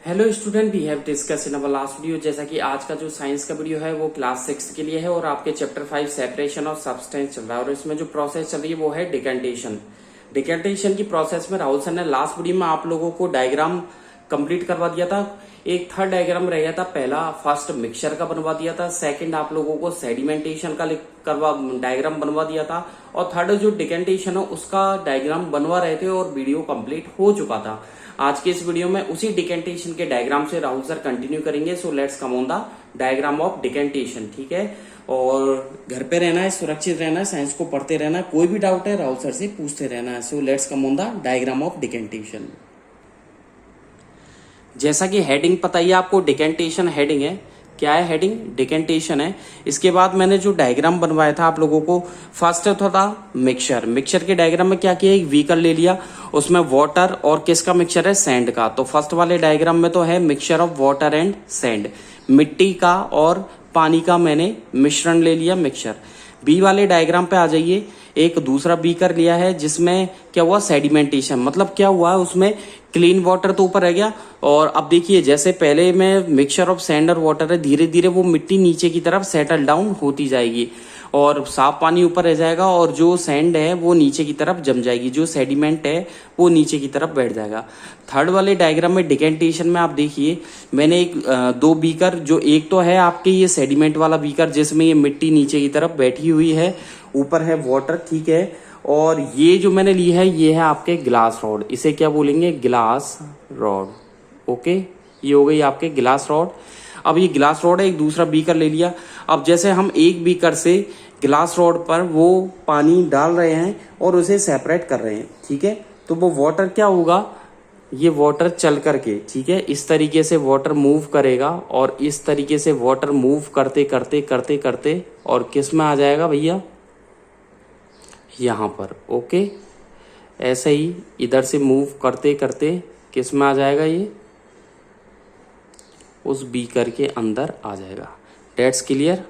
Hello student, we have discuss in our last video. जैसा कि आज का जो साइंस का वीडियो है वो क्लास 6 के लिए है और आपके चैप्टर 5 सेपरेशन ऑफ सब्सटेंस चल रहा है और इसमें जो प्रोसेस चल रही है वो है डिकेंटेशन। डिकेंटेशन की प्रोसेस में राहुल सर ने लास्ट वीडियो में आप लोगों को डायग्राम कंप्लीट करवा दिया था। एक थर्ड डायग्राम रह गया था, पहला फर्स्ट मिक्सचर का बनवा दिया था, सेकंड आप लोगों को सेडिमेंटेशन का डायग्राम बनवा दिया था और थर्ड जो डिकेंटेशन है उसका डायग्राम बनवा रहे थे और वीडियो कंप्लीट हो चुका था। आज के इस वीडियो में उसी डिकेंटेशन के डायग्राम से राहुल सर कंटिन्यू करेंगे। So let's come on the diagram of decantation. ठीक है, और घर पे रहना है, सुरक्षित रहना है, साइंस को पढ़ते रहना है, कोई भी डाउट है राहुल सर से पूछते रहना है। So let's come on the diagram of decantation. जैसा कि हेडिंग पता ही है आपको, डिकेंटेशन हेडिंग है। क्या है हेडिंग? डिकेंटेशन है। इसके बाद मैंने जो डायग्राम बनवाया था आप लोगों को, फर्स्ट था मिक्सचर। मिक्सचर के डायग्राम में क्या किया, एक व्हीकल ले लिया, उसमें वाटर और किसका मिक्सचर है, सैंड का। तो फर्स्ट वाले डायग्राम में तो है mixture of water and sand, मिट्टी का और पानी का मैंने मिश्रण ले लिया मिक्सचर। बी वाले डायग्राम पे आ जाइए, एक दूसरा बीकर लिया है जिसमें क्या हुआ, सेडिमेंटेशन। मतलब क्या हुआ है, उसमें क्लीन वाटर तो ऊपर रह गया और अब देखिए जैसे पहले में मिक्सचर ऑफ सैंड और वाटर है, धीरे धीरे वो मिट्टी नीचे की तरफ सेटल डाउन होती जाएगी और साफ पानी ऊपर रह जाएगा और जो सैंड है वो नीचे की तरफ जम जाएगी, जो सेडिमेंट है वो नीचे की तरफ बैठ जाएगा। थर्ड वाले डायग्राम में डिकेंटेशन में आप देखिए मैंने एक दो बीकर, जो एक तो है आपके ये सेडिमेंट वाला बीकर जिसमें ये मिट्टी नीचे की तरफ बैठी हुई है, ऊपर है वाटर, ठीक है। और ये जो मैंने ली है ये है आपके ग्लास रॉड, इसे क्या बोलेंगे, ग्लास रॉड। ओके, ये हो गई आपके ग्लास रॉड। अब ये ग्लास रॉड है, एक दूसरा बीकर ले लिया। अब जैसे हम एक बीकर से ग्लास रॉड पर वो पानी डाल रहे हैं और उसे सेपरेट कर रहे हैं, ठीक है, तो वो वाटर क्या होगा, ये वाटर चल करके, ठीक है, इस तरीके से वाटर मूव करेगा और इस तरीके से वाटर मूव करते करते करते करते और किस में आ जाएगा भैया, यहां पर। ओके, ऐसे ही इधर से मूव करते करते किस में आ जाएगा, ये उस बीकर के अंदर आ जाएगा। That's clear?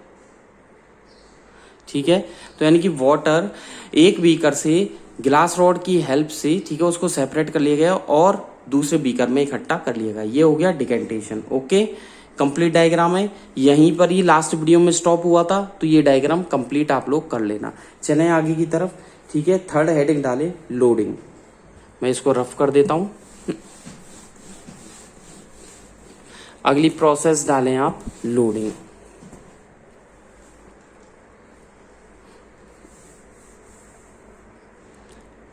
ठीक है, तो यानी कि वाटर एक बीकर से ग्लास रॉड की हेल्प से, ठीक है, उसको सेपरेट कर लिया गया और दूसरे बीकर में इकट्ठा कर लिया गया। ये हो गया डिकेंटेशन। ओके, कंप्लीट डायग्राम है, यहीं पर ही लास्ट वीडियो में स्टॉप हुआ था, तो ये डायग्राम कंप्लीट आप लोग कर लेना। चलें आगे की तरफ। ठीक है, थर्ड हेडिंग डाले लोडिंग। मैं इसको रफ कर देता हूं। अगली प्रोसेस डालें आप loading.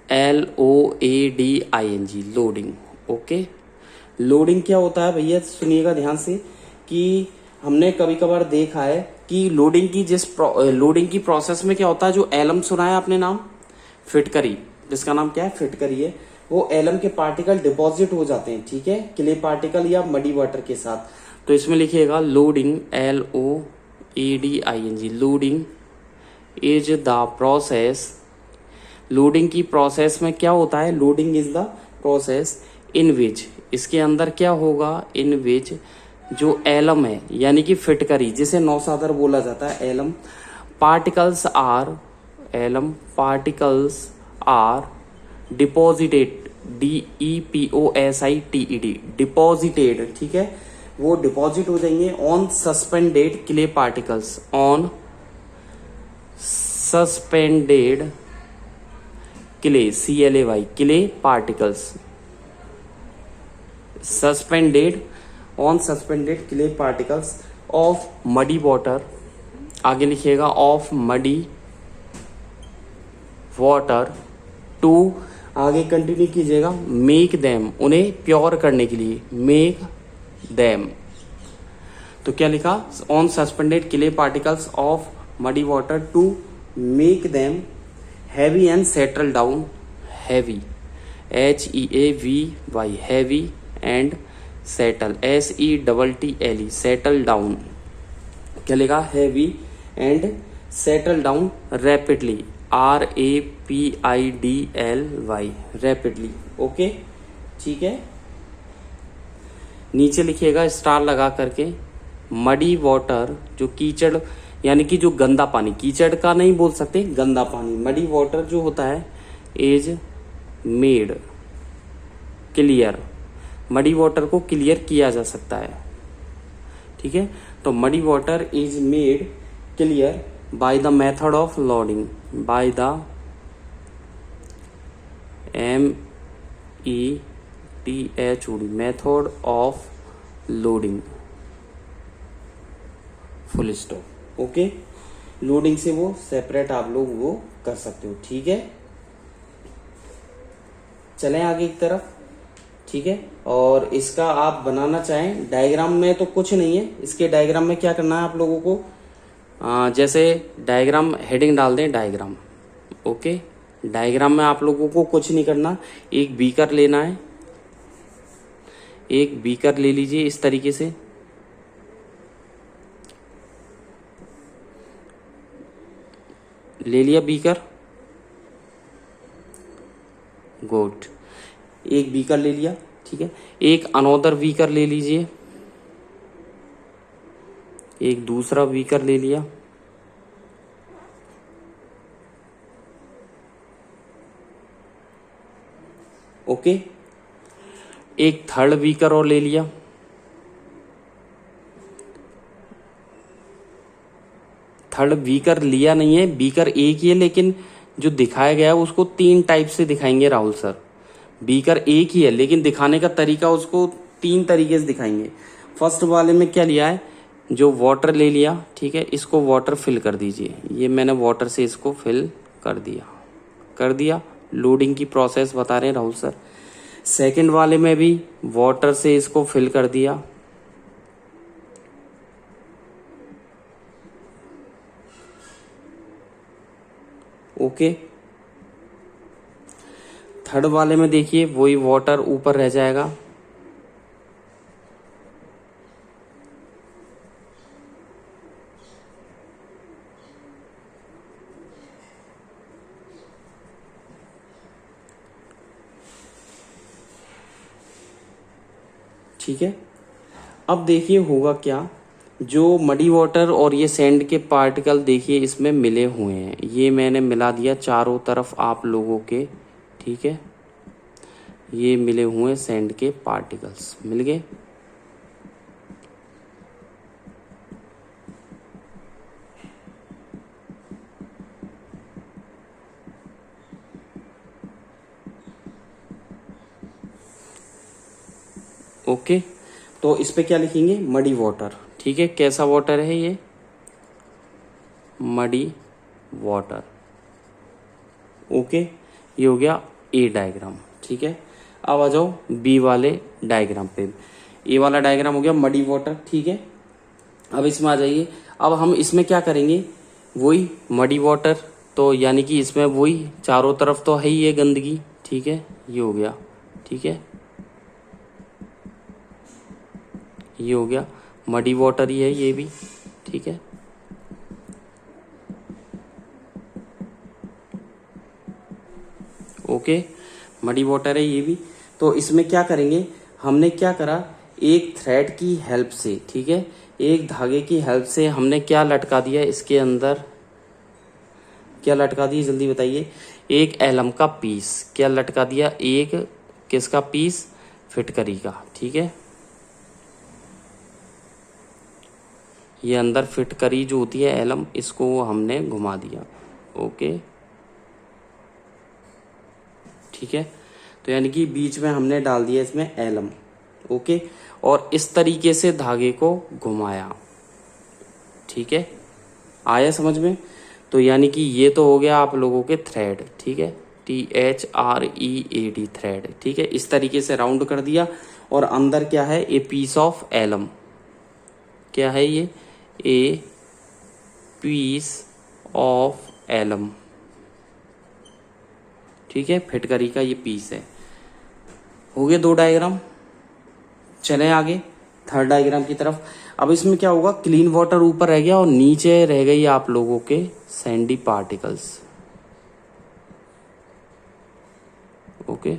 LOADING, loading. Okay, loading क्या होता है भैया, सुनिएगा ध्यान से कि हमने कभी कभार देखा है कि लोडिंग की प्रोसेस में क्या होता है, जो एलम सुना है आपने नाम, फिटकरी, जिसका नाम क्या है, फिटकरी है, वो एलम के पार्टिकल डिपॉजिट हो जाते हैं, ठीक है, क्ले पार्टिकल या मडी वाटर के साथ। तो इसमें लिखिएगा loading, LOADING, loading is the process. Loading की प्रोसेस में क्या होता है, loading is the process in which, इसके अंदर क्या होगा, इन विच जो एलम है यानी कि फिटकरी, जिसे नौसादर बोला जाता है, alum particles are deposited, DEPOSITED, deposited, ठीक है, वो डिपॉजिट हो जाएंगे on suspended clay particles, on suspended clay, CLAY, clay particles, suspended on suspended clay particles of muddy water. आगे लिखिएगा ऑफ मडी वाटर टू, आगे कंटिन्यू कीजिएगा, मेक देम, उन्हें प्योर करने के लिए, मेक देम। तो क्या लिखा, on suspended clay particles of muddy water to make them heavy and settle down, heavy, HEAVY, heavy and settle, SETTLE, settle down. क्या लिखा, heavy and settle down rapidly, RAPIDLY, rapidly. Okay, ठीक है, नीचे लिखिएगा star लगा करके, muddy water, जो कीचड़ यानी कि जो गंदा पानी, कीचड़ का नहीं बोल सकते, गंदा पानी, मडी वाटर जो होता है, is made clear muddy water को क्लियर किया जा सकता है। ठीक है, तो muddy water is made clear by the method of loading, by the METHOD method of loading, full stop. Okay, loading से वो सेपरेट आप लोग वो कर सकते हो। ठीक है, चलें आगे की तरफ। ठीक है, और इसका आप बनाना चाहें डायग्राम में तो कुछ नहीं है, इसके डायग्राम में क्या करना है आप लोगों को, जैसे डायग्राम हेडिंग डाल दें डायग्राम। ओके, डायग्राम में आप लोगों को कुछ नहीं करना, एक बीकर लेना है, एक बीकर ले लीजिए इस तरीके से, ले लिया बीकर, गुड, एक बीकर ले लिया। ठीक है, एक अनोदर बीकर ले लीजिए, एक दूसरा बीकर ले लिया। ओके, एक थर्ड बीकर और ले लिया। थर्ड बीकर लिया नहीं है, बीकर एक ही है, लेकिन जो दिखाया गया है उसको 3 टाइप से दिखाएंगे राहुल सर। बीकर एक ही है लेकिन दिखाने का तरीका उसको 3 तरीके से दिखाएंगे। फर्स्ट वाले में क्या लिया है, जो वाटर ले लिया, ठीक है, इसको वाटर फिल कर दीजिए। ये मैंने वाटर से इसको फिल कर दिया। लोडिंग की प्रोसेस बता रहे हैं राहुल सर। सेकंड वाले में भी वाटर से इसको फिल कर दिया। ओके, थर्ड वाले में देखिए वही वाटर ऊपर रह जाएगा। ठीक है, अब देखिए होगा क्या, जो मडी वाटर और ये सैंड के पार्टिकल देखिए इसमें मिले हुए हैं, ये मैंने मिला दिया चारों तरफ आप लोगों के। ठीक है, ये मिले हुए सैंड के पार्टिकल्स मिल गए। ओके, तो इस पे क्या लिखेंगे, मडी वाटर। ठीक है, कैसा वाटर है ये, मडी वाटर। ओके, ये हो गया ए डायग्राम। ठीक है, अब आ जाओ बी वाले डायग्राम पे। ए वाला डायग्राम हो गया मडी वाटर। ठीक है, अब इसमें आ जाइए। अब हम इसमें क्या करेंगे, वही मडी वाटर, तो यानी कि इसमें वही चारों तरफ तो है ही ये गंदगी। ठीक है, ये हो गया। ठीक है, ये हो गया मडी वाटर ही है ये भी। ठीक है, ओके, मडी वाटर है ये भी। तो इसमें क्या करेंगे, हमने क्या करा, एक थ्रेड की हेल्प से, ठीक है, एक धागे की हेल्प से हमने क्या लटका दिया इसके अंदर, क्या लटका दिया जल्दी बताइए, एक एलम का पीस। क्या लटका दिया, एक किसका पीस, फिटकरी का। ठीक है, ये अंदर फिटकरी जो होती है एलम, इसको हमने घुमा दिया। ओके, ठीक है, तो यानी कि बीच में हमने डाल दिया इसमें एलम। ओके, और इस तरीके से धागे को घुमाया। ठीक है, आया समझ में। तो यानी कि ये तो हो गया आप लोगों के थ्रेड। ठीक है, THREAD थ्रेड। ठीक है, इस तरीके से राउंड कर दिया, और अंदर क्या है, ए पीस ऑफ एलम। क्या है ये, ए पीस ऑफ एलम। ठीक है, फिटकरी का ये पीस है। हो गए 2 डायग्राम। चलें आगे थर्ड डायग्राम की तरफ। अब इसमें क्या होगा, क्लीन वाटर ऊपर रह गया और नीचे रह गई आप लोगों के सैंडी पार्टिकल्स। ओके,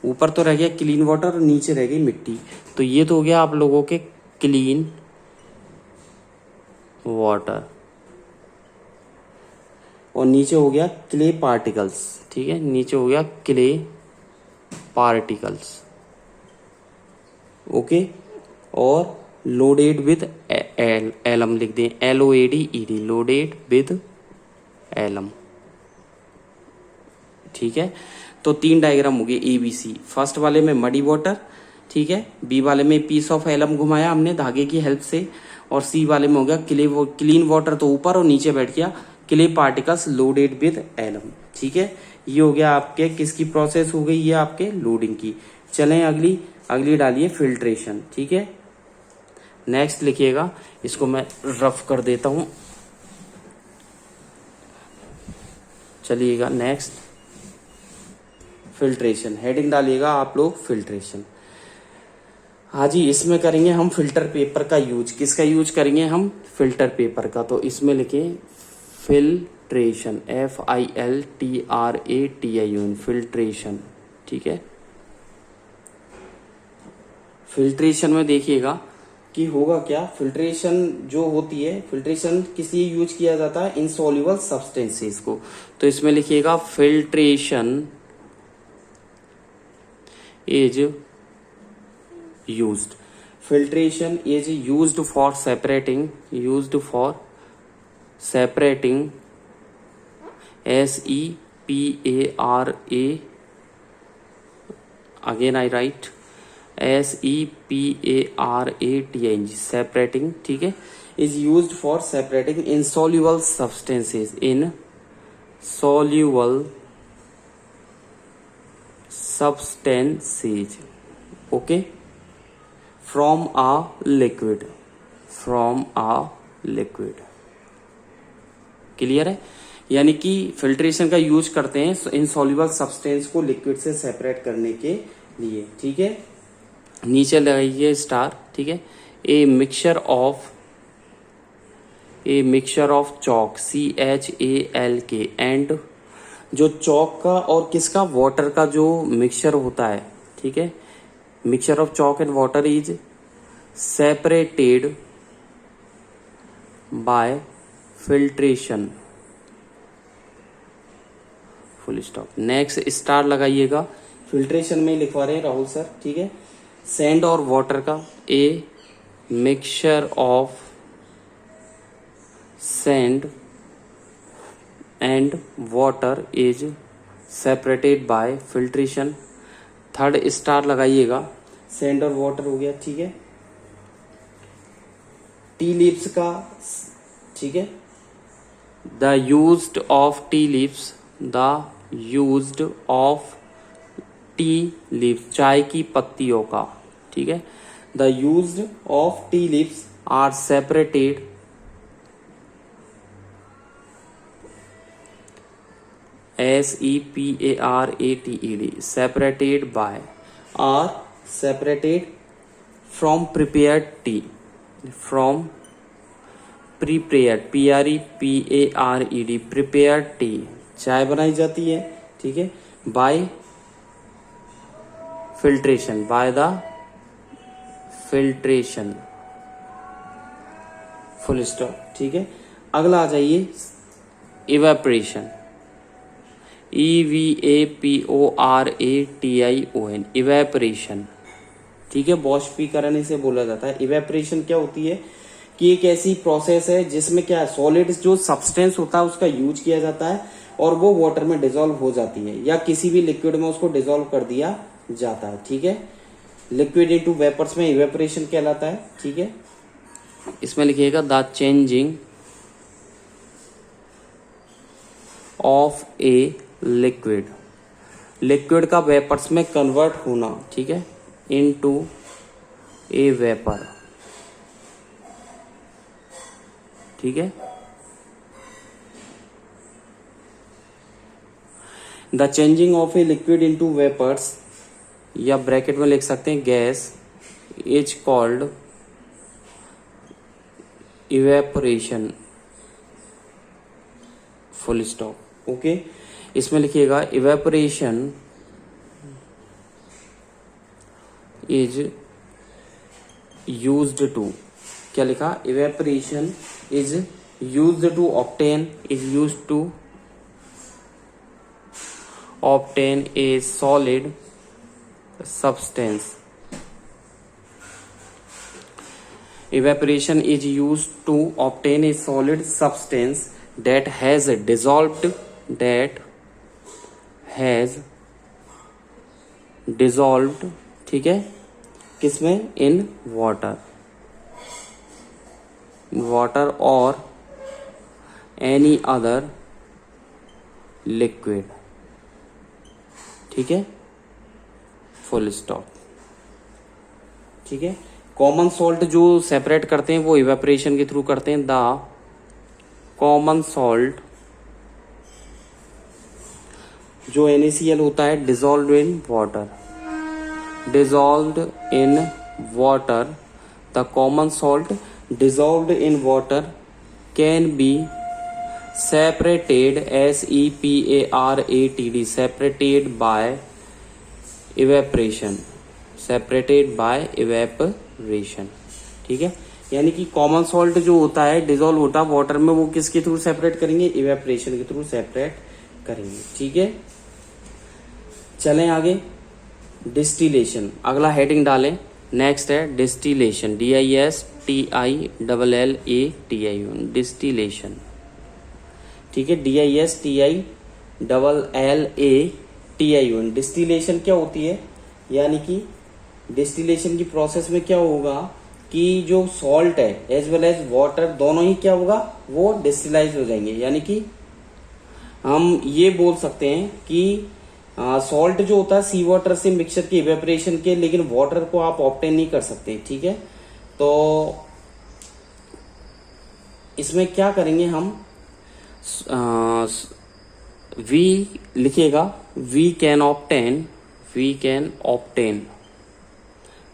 ऊपर तो रह गया क्लीन वाटर और नीचे रह गई मिट्टी। तो ये तो हो गया आप लोगों के क्लीन वाटर और नीचे हो गया क्ले पार्टिकल्स। ठीक है, नीचे हो गया क्ले पार्टिकल्स। ओके, और लोडेड विद एलम लिख दें, LOADED, लोडेड विद एलम। ठीक है, तो 3 डायग्राम हो गए ABC। फर्स्ट वाले में मडी वाटर, ठीक है, बी वाले में पीस ऑफ एलम घुमाया हमने धागे की हेल्प से, और सी वाले में हो गया क्लीन वाटर, तो ऊपर और नीचे बैठ गया clay particles loaded with alum. ठीक है, ये हो गया आपके किसकी प्रोसेस हो गई, ये आपके लोडिंग की। चलें अगली डालिए फिल्ट्रेशन। ठीक है, नेक्स्ट लिखिएगा, इसको मैं रफ कर देता हूं। चलिएगा नेक्स्ट फिल्ट्रेशन, हेडिंग डालिएगा आप लोग फिल्ट्रेशन। हाँ जी, इसमें करेंगे हम फिल्टर पेपर का यूज। किसका यूज करेंगे हम? फिल्टर पेपर का। तो इसमें लिखे फिल्ट्रेशन, FILTRATION, फिल्ट्रेशन। ठीक है, फिल्ट्रेशन में देखिएगा कि होगा क्या। फिल्ट्रेशन जो होती है, फिल्ट्रेशन किस लिए यूज किया जाता है? इनसॉल्युबल सब्सटेंसेस को। तो इसमें लिखिएगा filtration is used, filtration is used for separating SEPARA, again I write SEPARATING, separating, ठीक है, is used for separating insoluble substances, okay, from a liquid, clear है? यानी कि फिल्ट्रेशन का यूज करते हैं इनसॉल्युबल सब्सटेंस को लिक्विड से सेपरेट करने के लिए। ठीक है, नीचे लगाइए स्टार। ठीक है, ए mixture of chalk, CHALK, and जो चॉक का और किसका, वाटर का जो मिक्सचर होता है। ठीक है, mixture of chalk and water is separated by filtration, full stop. Next star लगाइएगा, फिल्ट्रेशन में लिखवा रहे हैं राहुल सर। ठीक है, सैंड और वाटर का, a mixture of sand and water is separated by filtration. Third star लगाइएगा, सैंड और वाटर हो गया। ठीक है, टी लीव्स का, ठीक है, the used of tea leaves, चाय की पत्तियों का। ठीक है, the used of tea leaves are separated SEPARATED, separated by, are separated from prepared tea, prepared tea, चाय बनाई जाती है। ठीक है, by filtration, फुल स्टॉप। ठीक है, अगला आ जाइए इवेपरेशन, EVAPORATION, इवेपरेशन। ठीक है, बाष्पीकरण इसे बोला जाता है। इवेपरेशन क्या होती है कि एक ऐसी प्रोसेस है जिसमें क्या है, सॉलिड जो सब्सटेंस होता है उसका यूज किया जाता है और वो वाटर में डिसॉल्व हो जाती है, या किसी भी लिक्विड में उसको डिसॉल्व कर दिया जाता है। ठीक है, लिक्विड इनटू वेपर्स में इवेपरेशन कहलाता है। ठीक है, इसमें लिखिएगा the changing of a liquid का वेपर्स में कन्वर्ट होना। ठीक है, इनटू ए वेपर। ठीक है, the changing of a liquid into vapours, या ब्रैकेट में लिख सकते हैं gas, is called evaporation, full stop. Okay, इसमें लिखिएगा इवेपोरेशन इज यूज्ड टू, क्या लिखा, evaporation is used to obtain, is used to obtain A solid substance. Evaporation is used to obtain a solid substance that has dissolved, ठीक है, किसमें, in water और any other liquid, ठीक है, full stop. ठीक है, कॉमन सॉल्ट जो separate करते हैं वो इवेपोरेशन के थ्रू करते हैं। द कॉमन सॉल्ट जो NaCl होता है dissolved in water, the common salt dissolved in water can be separated, SEPARATED, separated by evaporation, ठीक है। यानी कि कॉमन सॉल्ट जो होता है डिजोल्व होता है वाटर में, वो किसके थ्रू सेपरेट करेंगे, इवेपोरेशन के थ्रू सेपरेट करेंगे। ठीक है, चलें आगे। डिस्टिलेशन, अगला हेडिंग डालें, नेक्स्ट है डिस्टिलेशन, DISTILLATION, डिस्टिलेशन, ठीक है, DISTILLATION। डिस्टिलेशन क्या होती है, यानी कि डिस्टिलेशन की प्रोसेस में क्या होगा कि जो सॉल्ट है एज वेल एज वाटर दोनों ही क्या होगा, वो डिस्टिलाइज हो जाएंगे। यानी कि हम ये बोल सकते हैं कि सॉल्ट जो होता है सी वाटर से मिक्सचर के इवेपोरेशन के, लेकिन वाटर को आप ऑब्टेन नहीं कर सकते। ठीक है, तो इसमें क्या करेंगे हम, वी लिखेगा, we can obtain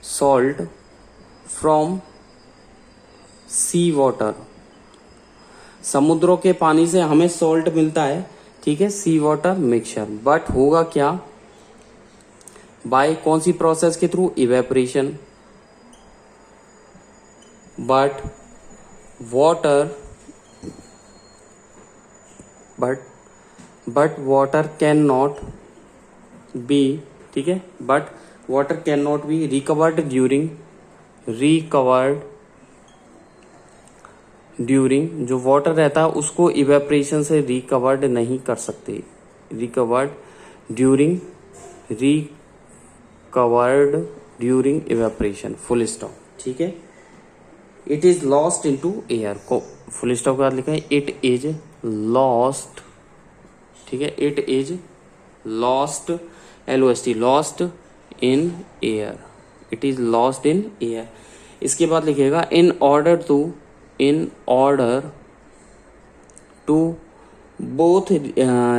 salt from sea water, समुद्रों के पानी से हमें सॉल्ट मिलता है। ठीक है, सी वाटर मिक्सचर, बट होगा क्या, बाय कौन सी प्रोसेस के through, evaporation. But water can not be, ठीक है, but water can not be recovered during, जो वाटर रहता है उसको इवेपोरेशन से रिकवर्ड नहीं कर सकते, recovered during evaporation, full stop. ठीक है, it is lost into air, को फुल स्टॉप के बाद लिखा है इट इज लॉस्ट, ठीक है, it is lost, LOST, lost in air, it is lost in air. इसके बाद लिखेगा इन ऑर्डर टू बोथ,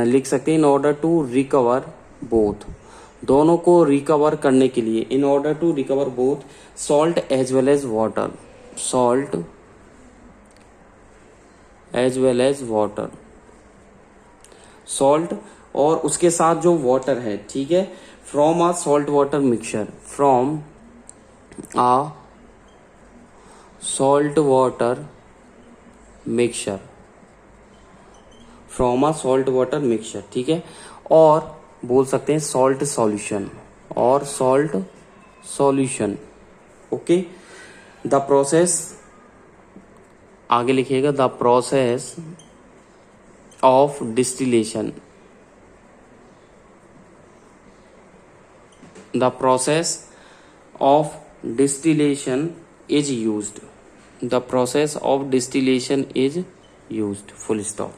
लिख सकते हैं in order to recover both, दोनों को रिकवर करने के लिए, in order to recover both salt as well as water, salt as well as water, salt और उसके साथ जो वाटर है, ठीक है, from a salt water mixture, from a salt water mixture, from a salt water mixture, ठीक है, और बोल सकते हैं सॉल्ट सॉल्यूशन, और salt solution. Okay, the process, आगे लिखिएगा the process of distillation, the process of distillation is used, the process of distillation is used, full stop.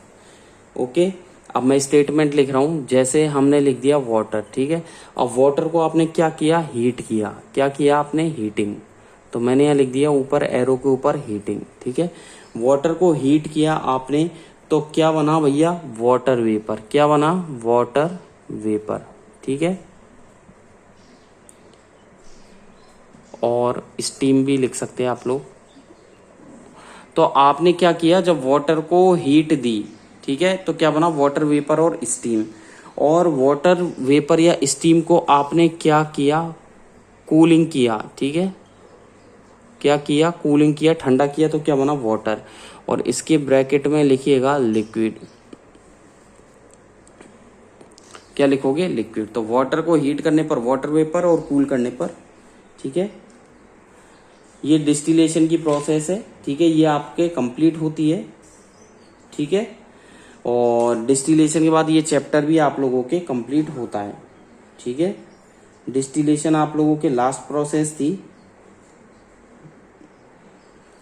Okay, अब मैं स्टेटमेंट लिख रहा हूं, जैसे हमने लिख दिया वाटर, ठीक है, अब वाटर को आपने क्या किया, हीट किया, क्या किया आपने, हीटिंग, तो मैंने यहाँ लिख दिया ऊपर एरो के ऊपर हीटिंग। ठीक है, वाटर को हीट किया आपने, तो क्या बना भैया, वाटर वेपर, क्या बना, वाटर वेपर। ठीक है, और स्टीम भी लिख सकते हैं आप लोग। तो आपने क्या किया, जब वाटर को हीट दी, ठीक है, तो क्या बना, वाटर वेपर और स्टीम, और वाटर वेपर या स्टीम को आपने क्या किया, कूलिंग किया, ठीक है, क्या किया, कूलिंग किया, ठंडा किया, तो क्या बना, वाटर। और इसके ब्रैकेट में लिखिएगा लिक्विड, क्या लिखोगे, लिक्विड। तो वाटर को हीट करने पर वाटर वेपर और कूल करने पर, ठीक है, ये डिस्टिलेशन की प्रोसेस है, ठीक है, ये आपके कंप्लीट होती है, ठीक है। और डिस्टिलेशन के बाद ये चैप्टर भी आप लोगों के कंप्लीट होता है, ठीक है। डिस्टिलेशन आप लोगों के लास्ट प्रोसेस थी।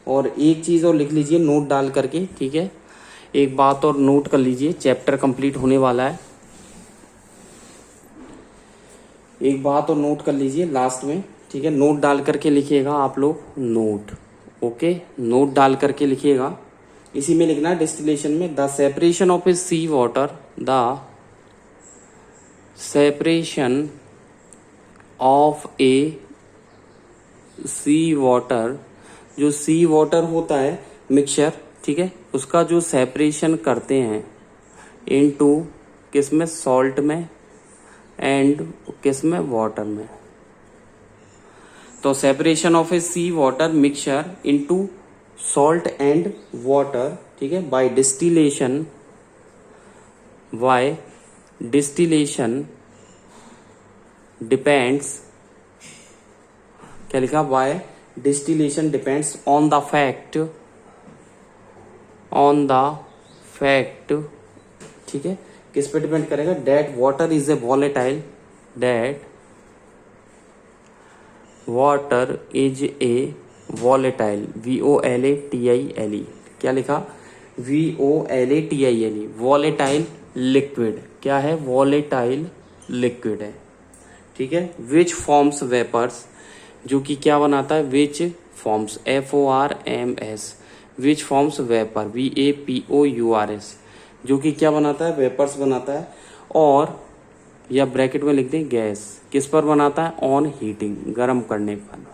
और एक चीज और लिख लीजिए नोट डाल करके, ठीक है, एक बात और नोट कर लीजिए, चैप्टर कंप्लीट होने वाला है, एक बात और नोट कर लीजिए लास्ट में, ठीक है। नोट डाल करके लिखिएगा आप लोग, नोट, ओके, नोट डाल करके लिखिएगा। इसी में लिखना है डिस्टिलेशन में, the separation of a sea water, the separation of a sea water, जो सी वाटर होता है मिक्सचर, ठीक है, उसका जो सेपरेशन करते हैं इनटू किस में, सॉल्ट में, एंड किस में, वाटर में। तो separation of a sea water mixture into salt and water, ठीक है, by distillation, by distillation depends, क्या लिखा, by distillation depends on the fact, on the fact, ठीक है, किस पे डिपेंड करेगा, that water is a volatile, that water is a volatile, VOLATILE, क्या लिखा, VOLATILE, वॉलेटाइल लिक्विड, क्या है, वॉलेटाइल लिक्विड है, ठीक है, विच फॉर्म्स वेपर्स, जो कि क्या बनाता है, which forms, FORMS, which forms vapour, VAPOURS, जो कि क्या बनाता है, वेपर्स बनाता है। और या ब्रैकेट में लिख दें गैस, किस पर बनाता है, ऑन हीटिंग, गर्म करने पर,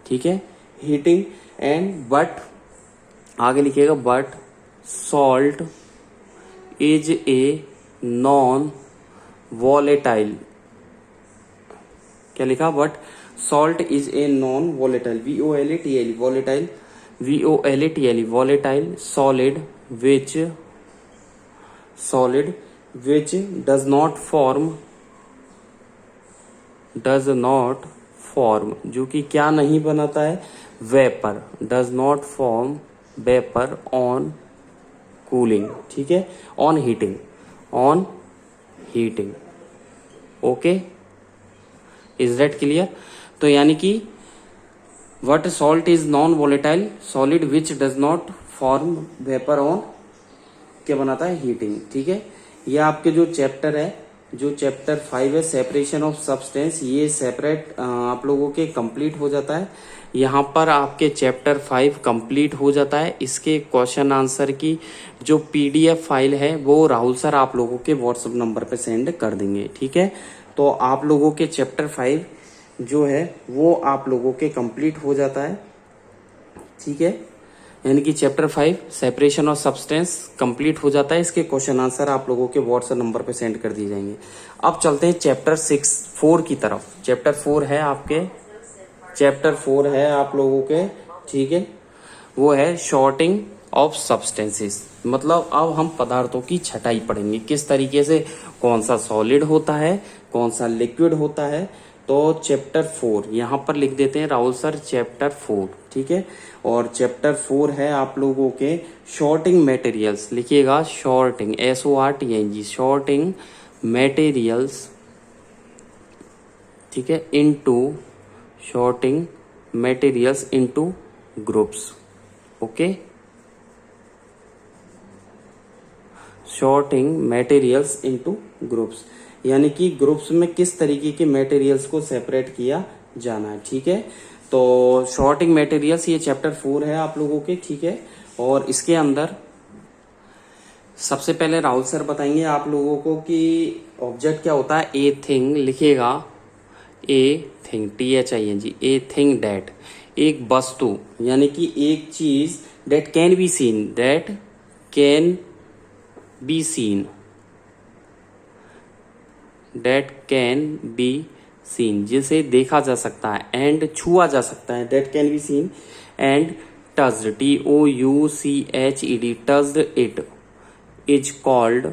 ठीक है, हीटिंग। एंड बट, आगे लिखिएगा, but salt is a non volatile, क्या लिखा, but salt is a non volatile, VOLATILE, volatile, VOLATILE, volatile solid, which solid which does not form, does not form, जो कि क्या नहीं बनाता है, vapour, does not form vapor on cooling, ठीक है, on heating, on heating, okay, is that clear। तो यानी कि what salt is non volatile solid which does not form vapor on, क्या बनाता है, हीटिंग, ठीक है। ये आपके जो चैप्टर है, जो चैप्टर 5 है, सेपरेशन ऑफ सब्सटेंस, ये सेपरेट आप लोगों के कंप्लीट हो जाता है। यहाँ पर आपके चैप्टर 5 कंप्लीट हो जाता है। इसके क्वेश्चन आंसर की जो PDF फाइल है वो राहुल सर आप लोगों के व्हाट्सएप नंबर पे सेंड कर देंगे, ठीक है। तो आप लोगों के चैप्टर 5 जो है वो आप लोगों के कंप्लीट हो जाता है, ठीक है, यानी कि chapter 5 separation of substance complete हो जाता है। इसके क्वेश्चन आंसर आप लोगों के व्हाट्सएप नंबर पे सेंड कर दिए जाएंगे। अब चलते हैं चैप्टर 4 की तरफ। चैप्टर 4 है आपके, चैप्टर 4 है आप लोगों के, ठीक है, वो है शॉर्टिंग ऑफ सब्सटेंसेस। मतलब अब हम पदार्थों की छटाई पढ़ेंगे, किस तरीके से कौन सा सॉलिड होता है, कौन सा लिक्विड होता है। तो चैप्टर 4 यहाँ पर लिख देते हैं राहुल सर, चैप्टर 4, ठीक है। और चैप्टर 4 है आप लोगों के शॉर्टिंग मटेरियल्स, लिखिएगा शॉर्टिंग, SORTING, शॉर्टिंग मटेरियल्स, ठीक है, into sorting materials into groups, okay, sorting materials into groups, यानी कि ग्रुप्स में किस तरीके के मटेरियल्स को सेपरेट किया जाना है, ठीक है। तो शॉर्टिंग मटेरियल्स ये चैप्टर 4 है आप लोगों के, ठीक है। और इसके अंदर सबसे पहले राहुल सर बताएंगे आप लोगों को कि ऑब्जेक्ट क्या होता है। ए थिंग, लिखिएगा a thing, THING, a thing date, एक वस्तु यानी कि एक चीज, date can be seen, date can be seen, date can be seen, जिसे देखा जा सकता है, एंड छुआ जा सकता है, that can be seen, and touched, TOUCHED, touched it is called